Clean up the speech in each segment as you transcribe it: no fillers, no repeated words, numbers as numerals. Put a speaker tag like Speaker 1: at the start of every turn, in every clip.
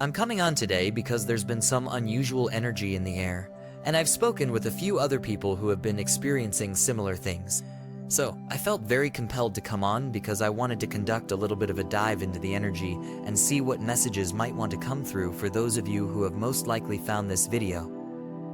Speaker 1: I'm coming on today because there's been some unusual energy in the air, and I've spoken with a few other people who have been experiencing similar things. So, I felt very compelled to come on because I wanted to conduct a little bit of a dive into the energy and see what messages might want to come through for those of you who have most likely found this video.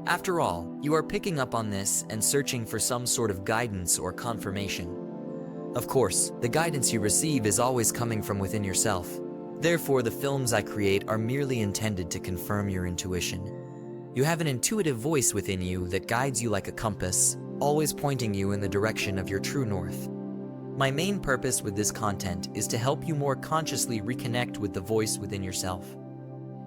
Speaker 1: After all, you are picking up on this and searching for some sort of guidance or confirmation. Of course, the guidance you receive is always coming from within yourself. Therefore, the films I create are merely intended to confirm your intuition. You have an intuitive voice within you that guides you like a compass, always pointing you in the direction of your true north. My main purpose with this content is to help you more consciously reconnect with the voice within yourself.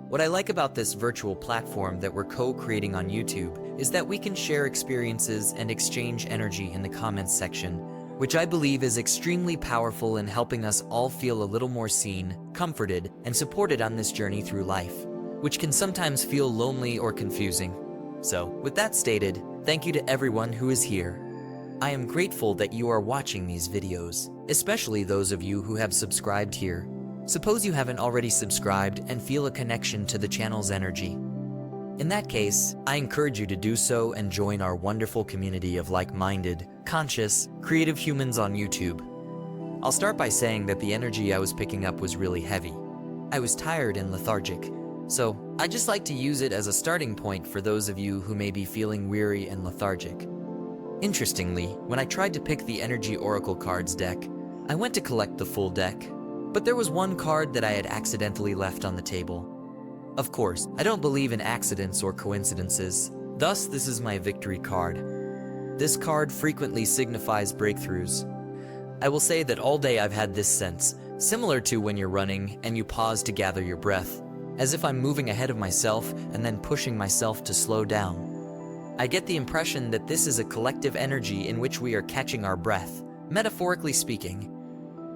Speaker 1: What I like about this virtual platform that we're co-creating on YouTube is that we can share experiences and exchange energy in the comments section, which I believe is extremely powerful in helping us all feel a little more seen, comforted, and supported on this journey through life, which can sometimes feel lonely or confusing. So, with that stated, thank you to everyone who is here. I am grateful that you are watching these videos, especially those of you who have subscribed here. Suppose you haven't already subscribed and feel a connection to the channel's energy. In that case, I encourage you to do so and join our wonderful community of like-minded, conscious, creative humans on YouTube. I'll start by saying that the energy I was picking up was really heavy. I was tired and lethargic, so I just like to use it as a starting point for those of you who may be feeling weary and lethargic. Interestingly, when I tried to pick the Energy Oracle cards deck, I went to collect the full deck, but there was one card that I had accidentally left on the table. Of course, I don't believe in accidents or coincidences, thus this is my victory card. This card frequently signifies breakthroughs. I will say that all day I've had this sense, similar to when you're running and you pause to gather your breath, as if I'm moving ahead of myself and then pushing myself to slow down. I get the impression that this is a collective energy in which we are catching our breath, metaphorically speaking.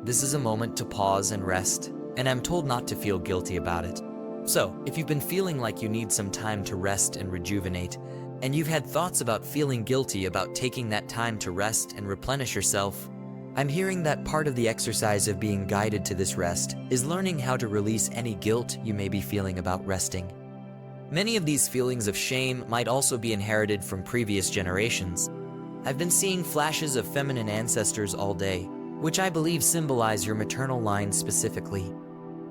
Speaker 1: This is a moment to pause and rest, and I'm told not to feel guilty about it. So, if you've been feeling like you need some time to rest and rejuvenate, and you've had thoughts about feeling guilty about taking that time to rest and replenish yourself, I'm hearing that part of the exercise of being guided to this rest is learning how to release any guilt you may be feeling about resting. Many of these feelings of shame might also be inherited from previous generations. I've been seeing flashes of feminine ancestors all day, which I believe symbolize your maternal line specifically.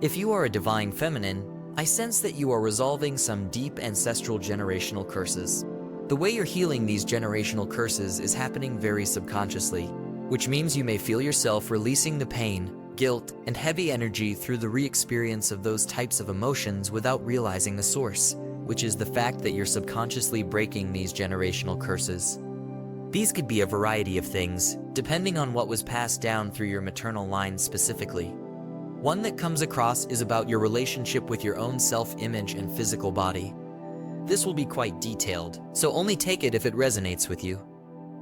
Speaker 1: If you are a divine feminine, I sense that you are resolving some deep ancestral generational curses. The way you're healing these generational curses is happening very subconsciously, which means you may feel yourself releasing the pain, guilt, and heavy energy through the re-experience of those types of emotions without realizing the source, which is the fact that you're subconsciously breaking these generational curses. These could be a variety of things, depending on what was passed down through your maternal line specifically. One that comes across is about your relationship with your own self-image and physical body. This will be quite detailed, so only take it if it resonates with you.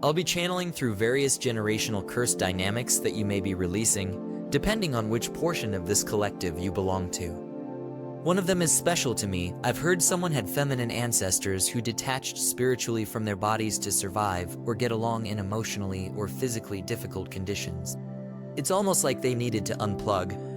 Speaker 1: I'll be channeling through various generational curse dynamics that you may be releasing, depending on which portion of this collective you belong to. One of them is special to me. I've heard someone had feminine ancestors who detached spiritually from their bodies to survive or get along in emotionally or physically difficult conditions. It's almost like they needed to unplug.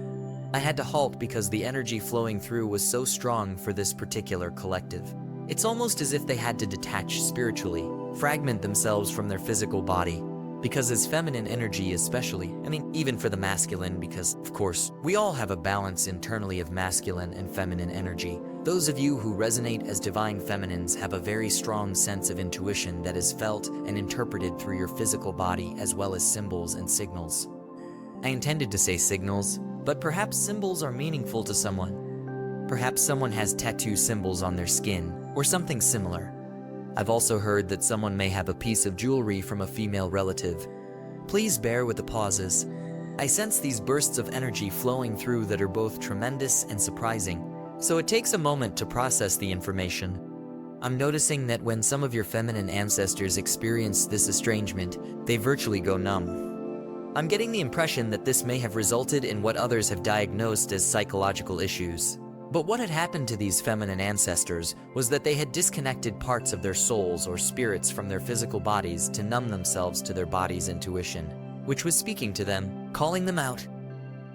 Speaker 1: I had to halt because the energy flowing through was so strong for this particular collective. It's almost as if they had to detach spiritually, fragment themselves from their physical body, because as feminine energy especially, even for the masculine, because, of course, we all have a balance internally of masculine and feminine energy. Those of you who resonate as divine feminines have a very strong sense of intuition that is felt and interpreted through your physical body as well as symbols and signals. I intended to say signals, but perhaps symbols are meaningful to someone. Perhaps someone has tattoo symbols on their skin, or something similar. I've also heard that someone may have a piece of jewelry from a female relative. Please bear with the pauses. I sense these bursts of energy flowing through that are both tremendous and surprising, so it takes a moment to process the information. I'm noticing that when some of your feminine ancestors experience this estrangement, they virtually go numb. I'm getting the impression that this may have resulted in what others have diagnosed as psychological issues. But what had happened to these feminine ancestors was that they had disconnected parts of their souls or spirits from their physical bodies to numb themselves to their body's intuition, which was speaking to them, calling them out.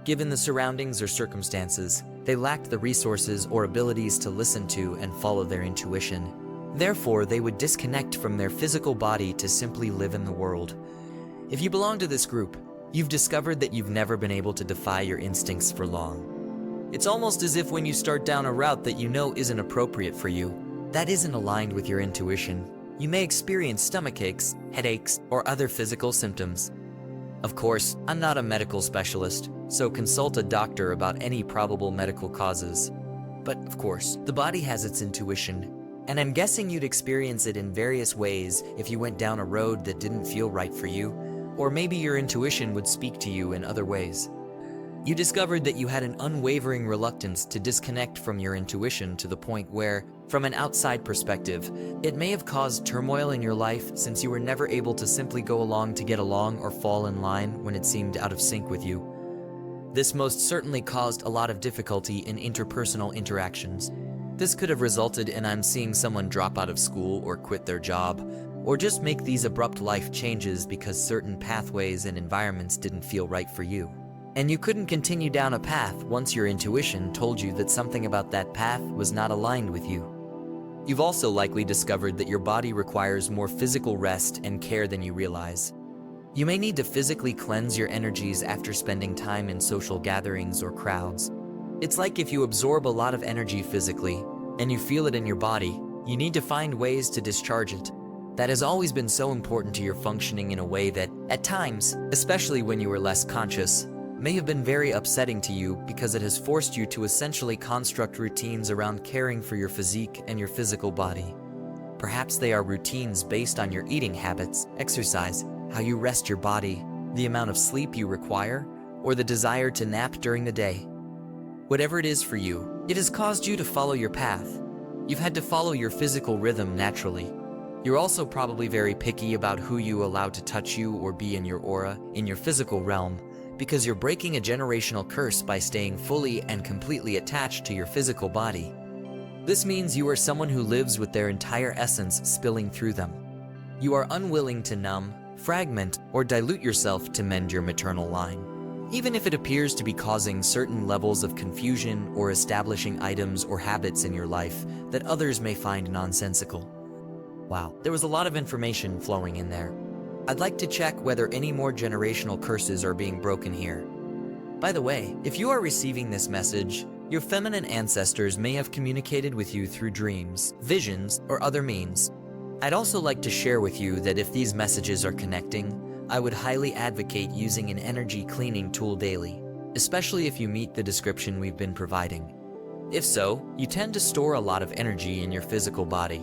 Speaker 1: Given the surroundings or circumstances, They lacked the resources or abilities to listen to and follow their intuition. Therefore, they would disconnect from their physical body to simply live in the world. If you belong to this group, you've discovered that you've never been able to defy your instincts for long. It's almost as if when you start down a route that you know isn't appropriate for you, that isn't aligned with your intuition, you may experience stomach aches, headaches, or other physical symptoms. Of course, I'm not a medical specialist, so consult a doctor about any probable medical causes. But of course, the body has its intuition, and I'm guessing you'd experience it in various ways if you went down a road that didn't feel right for you, or maybe your intuition would speak to you in other ways. You discovered that you had an unwavering reluctance to disconnect from your intuition to the point where, from an outside perspective, it may have caused turmoil in your life since you were never able to simply go along to get along or fall in line when it seemed out of sync with you. This most certainly caused a lot of difficulty in interpersonal interactions. This could have resulted in I'm seeing someone drop out of school or quit their job, or just make these abrupt life changes because certain pathways and environments didn't feel right for you. And you couldn't continue down a path once your intuition told you that something about that path was not aligned with you. You've also likely discovered that your body requires more physical rest and care than you realize. You may need to physically cleanse your energies after spending time in social gatherings or crowds. It's like if you absorb a lot of energy physically, and you feel it in your body, you need to find ways to discharge it. That has always been so important to your functioning in a way that, at times, especially when you were less conscious, may have been very upsetting to you because it has forced you to essentially construct routines around caring for your physique and your physical body. Perhaps they are routines based on your eating habits, exercise, how you rest your body, the amount of sleep you require, or the desire to nap during the day. Whatever it is for you, it has caused you to follow your path. You've had to follow your physical rhythm naturally. You're also probably very picky about who you allow to touch you or be in your aura, in your physical realm, because you're breaking a generational curse by staying fully and completely attached to your physical body. This means you are someone who lives with their entire essence spilling through them. You are unwilling to numb, fragment, or dilute yourself to mend your maternal line, even if it appears to be causing certain levels of confusion or establishing items or habits in your life that others may find nonsensical. Wow, there was a lot of information flowing in there. I'd like to check whether any more generational curses are being broken here. By the way, if you are receiving this message, your feminine ancestors may have communicated with you through dreams, visions, or other means. I'd also like to share with you that if these messages are connecting, I would highly advocate using an energy cleaning tool daily, especially if you meet the description we've been providing. If so, you tend to store a lot of energy in your physical body.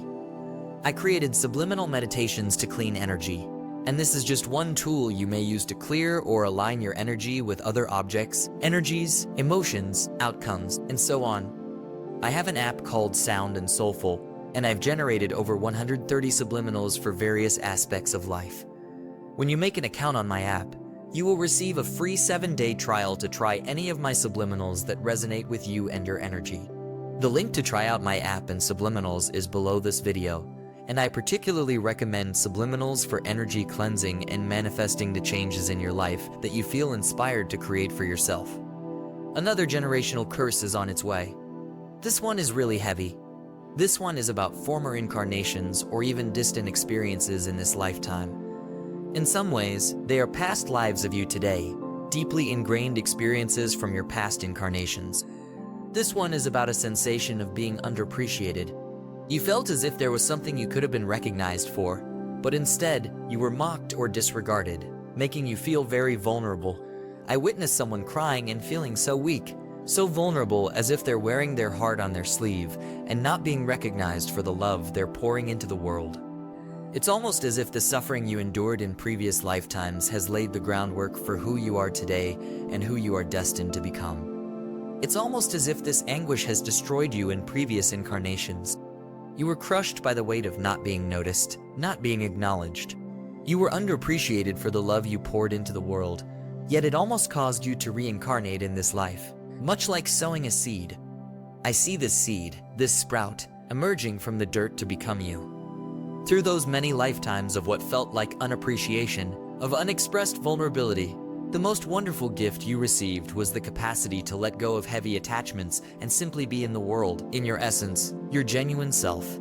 Speaker 1: I created subliminal meditations to clean energy, and this is just one tool you may use to clear or align your energy with other objects, energies, emotions, outcomes, and so on. I have an app called Sound and Soulful, and I've generated over 130 subliminals for various aspects of life. When you make an account on my app, you will receive a free 7-day trial to try any of my subliminals that resonate with you and your energy. The link to try out my app and subliminals is below this video, and I particularly recommend subliminals for energy cleansing and manifesting the changes in your life that you feel inspired to create for yourself. Another generational curse is on its way. This one is really heavy. This one is about former incarnations or even distant experiences in this lifetime. In some ways, they are past lives of you today, deeply ingrained experiences from your past incarnations. This one is about a sensation of being underappreciated. You felt as if there was something you could have been recognized for, but instead, you were mocked or disregarded, making you feel very vulnerable. I witnessed someone crying and feeling so weak, so vulnerable as if they're wearing their heart on their sleeve and not being recognized for the love they're pouring into the world. It's almost as if the suffering you endured in previous lifetimes has laid the groundwork for who you are today and who you are destined to become. It's almost as if this anguish has destroyed you in previous incarnations. You were crushed by the weight of not being noticed, not being acknowledged. You were underappreciated for the love you poured into the world, yet it almost caused you to reincarnate in this life, much like sowing a seed. I see this seed, this sprout, emerging from the dirt to become you. Through those many lifetimes of what felt like unappreciation, of unexpressed vulnerability, The most wonderful gift you received was the capacity to let go of heavy attachments and simply be in the world, in your essence, your genuine self.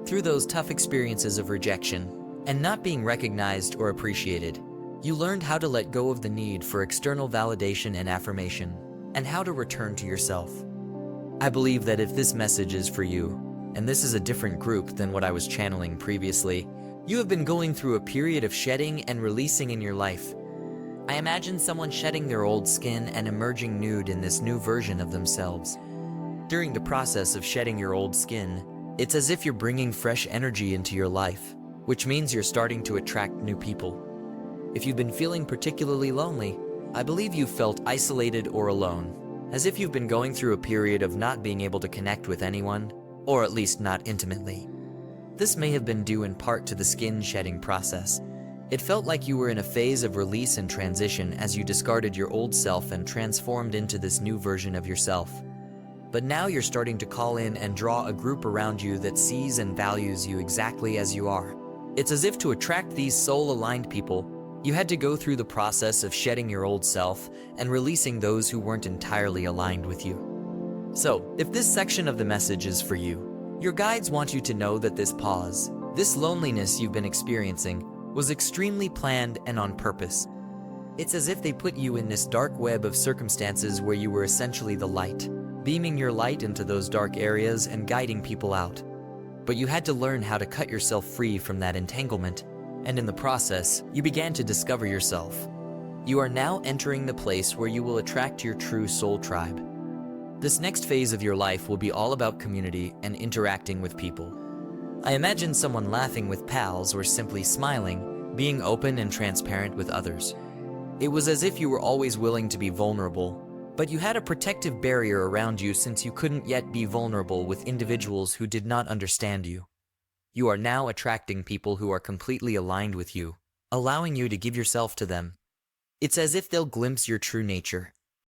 Speaker 1: Through those tough experiences of rejection and not being recognized or appreciated, you learned how to let go of the need for external validation and affirmation, and how to return to yourself. I believe that if this message is for you, and this is a different group than what I was channeling previously, you have been going through a period of shedding and releasing in your life. I imagine someone shedding their old skin and emerging nude in this new version of themselves. During the process of shedding your old skin, it's as if you're bringing fresh energy into your life, which means you're starting to attract new people. If you've been feeling particularly lonely, I believe you've felt isolated or alone, as if you've been going through a period of not being able to connect with anyone, or at least not intimately. This may have been due in part to the skin shedding process. It felt like you were in a phase of release and transition as you discarded your old self and transformed into this new version of yourself. But now you're starting to call in and draw a group around you that sees and values you exactly as you are. It's as if to attract these soul-aligned people, you had to go through the process of shedding your old self and releasing those who weren't entirely aligned with you. So, if this section of the message is for you, your guides want you to know that this pause, this loneliness you've been experiencing, was extremely planned and on purpose. It's as if they put you in this dark web of circumstances where you were essentially the light, beaming your light into those dark areas and guiding people out. But you had to learn how to cut yourself free from that entanglement. And in the process, you began to discover yourself. You are now entering the place where you will attract your true soul tribe. This next phase of your life will be all about community and interacting with people. I imagine someone laughing with pals or simply smiling, being open and transparent with others. It was as if you were always willing to be vulnerable, but you had a protective barrier around you since you couldn't yet be vulnerable with individuals who did not understand you. You are now attracting people who are completely aligned with you, allowing you to give yourself to them. It's as if they'll glimpse your true nature,